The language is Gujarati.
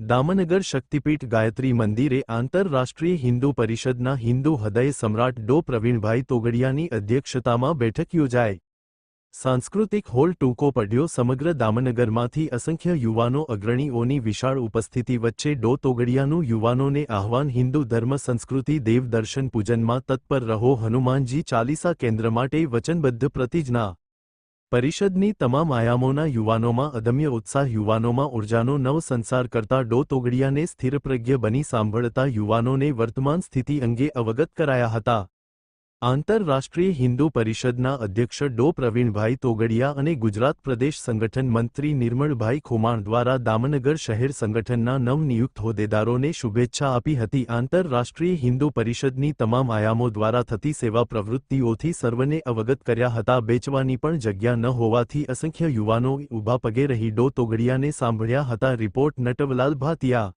દામનગર શક્તિપીઠ ગાયત્રી મંદિરે આંતરરાષ્ટ્રીય હિન્દુ પરિષદના હિન્દુ હૃદય સમ્રાટ ડો પ્રવીણભાઈ તોગડિયાની અધ્યક્ષતામાં બેઠક યોજાઈ। સાંસ્કૃતિક હોલ ટૂંકો પડ્યો। સમગ્ર દામનગરમાંથી અસંખ્ય યુવાનો અગ્રણીઓની વિશાળ ઉપસ્થિતિ વચ્ચે ડો તોગડિયાનું યુવાનોને આહ્વાન। હિન્દુ ધર્મ સંસ્કૃતિ દેવ દર્શન પૂજનમાં તત્પર રહો। હનુમાનજી ચાલીસા કેન્દ્ર માટે વચનબદ્ધ પ્રતિજ્ઞા। પરિષદની તમામ આયામોના યુવાનોમાં અદમ્ય ઉત્સાહ। યુવાનોમાં ઉર્જાનો નવ સંસાર કરતા ડો તોગડિયાને સ્થિરપ્રજ્ઞ બની સાંભળતા યુવાનોને વર્તમાન સ્થિતિ અંગે અવગત કરાયા હતા। આંતરરાષ્ટ્રીય હિન્દુ પરિષદના અધ્યક્ષ ડો પ્રવીણભાઈ તોગડિયા અને ગુજરાત પ્રદેશ સંગઠન મંત્રી નિર્મળભાઈ ખુમાણ દ્વારા દામનગર શહેર સંગઠનના નવનિયુક્ત હોદ્દેદારોને શુભેચ્છા આપી હતી। આંતરરાષ્ટ્રીય હિન્દુ પરિષદની તમામ આયામો દ્વારા થતી સેવા પ્રવૃત્તિઓથી સર્વને અવગત કર્યા હતા। બેચવાની પણ જગ્યા ન હોવાથી અસંખ્ય યુવાનો ઊભા પગે રહી ડો તોગડિયાને સાંભળ્યા હતા। રિપોર્ટ નટવલાલ ભાતિયા।